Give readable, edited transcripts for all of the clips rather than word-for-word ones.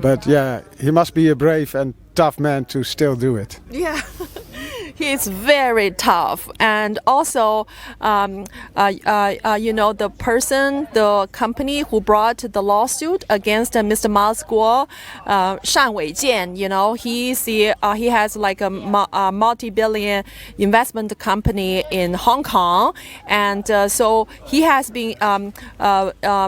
But yeah, he must be a brave and tough man to still do it. Yeah. He's very tough, and also, the person, the company who brought the lawsuit against Mr. Mao's Guo, Shan Weijian. He has like a multi-billion investment company in Hong Kong, and so he has been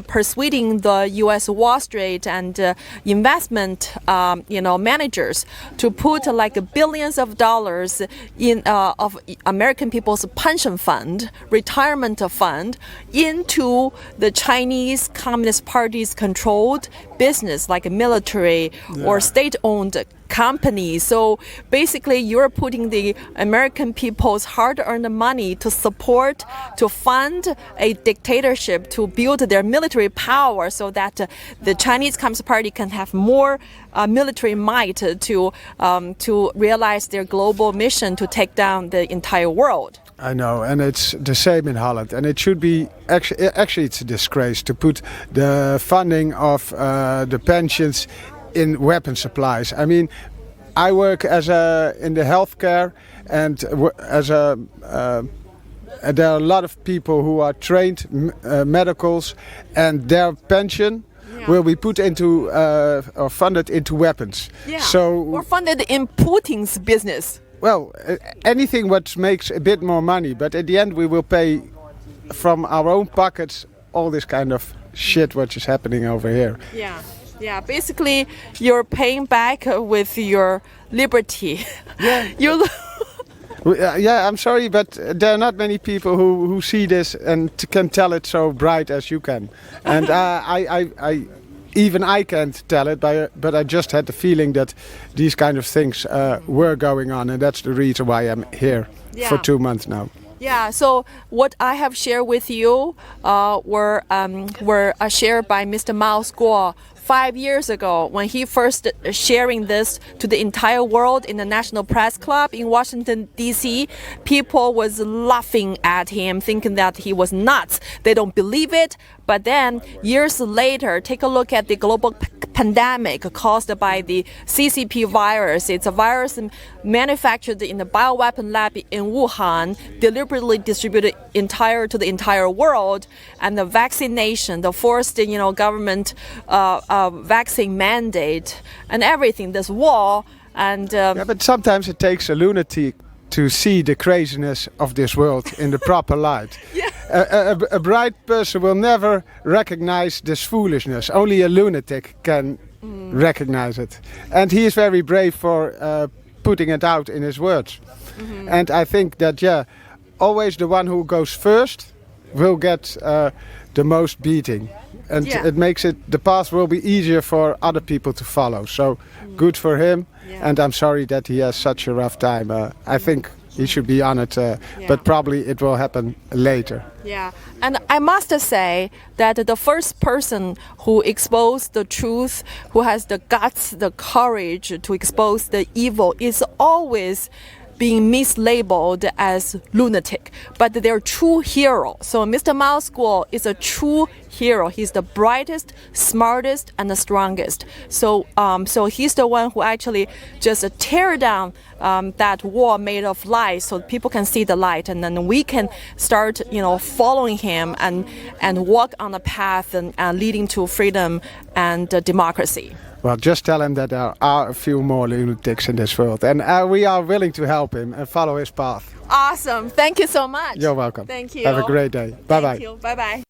persuading the U.S. Wall Street and investment, managers to put like billions of dollars of American people's pension fund, retirement fund, into the Chinese Communist Party's controlled business, like a military or state-owned company. So basically, you're putting the American people's hard-earned money to fund a dictatorship, to build their military power, so that the Chinese Communist Party can have more military might to realize their global mission to take down the entire world. I know, and it's the same in Holland, and it should be actually it's a disgrace to put the funding of the pensions in weapon supplies. I mean, I work in the healthcare, and there are a lot of people who are trained medicals, and their pension will be put into or funded into weapons. Yeah. So we're funded in Putin's business. Well, anything what makes a bit more money, but at the end we will pay from our own pockets all this kind of shit what is happening over here. Yeah. Basically, you're paying back with your liberty. Yeah. Yeah, I'm sorry, but there are not many people who see this and can tell it so bright as you can. And I can't tell it, but I just had the feeling that these kind of things were going on, and that's the reason why I'm here for 2 months now. Yeah, so what I have shared with you were shared by Mr. Mao Guo 5 years ago, when he first sharing this to the entire world in the National Press Club in Washington, D.C., people was laughing at him, thinking that he was nuts. They don't believe it. But then, years later, take a look at the global pandemic caused by the CCP virus. It's a virus manufactured in the bioweapon lab in Wuhan, deliberately distributed to the entire world, and the vaccination, the forced, government vaccine mandate, and everything. This war and. But sometimes it takes a lunatic to see the craziness of this world in the proper light. Yeah. A bright person will never recognize this foolishness. Only a lunatic can recognize it. And he is very brave for putting it out in his words. Mm-hmm. And I think that, always the one who goes first will get the most beating. And it makes the path will be easier for other people to follow. So good for him. Yeah. And I'm sorry that he has such a rough time. I think he should be honored, but probably it will happen later. Yeah, and I must say that the first person who exposed the truth, who has the guts, the courage to expose the evil, is always being mislabeled as lunatic, but they're true hero. So Mr. Mao Guo is a true hero. He's the brightest, smartest, and the strongest. So he's the one who actually just tear down that wall made of lies, so people can see the light, and then we can start, following him and walk on the path and leading to freedom and democracy. Well, just tell him that there are a few more lunatics in this world, and we are willing to help him and follow his path. Awesome. Thank you so much. You're welcome. Thank you. Have a great day. Bye-bye. Thank you. Bye-bye.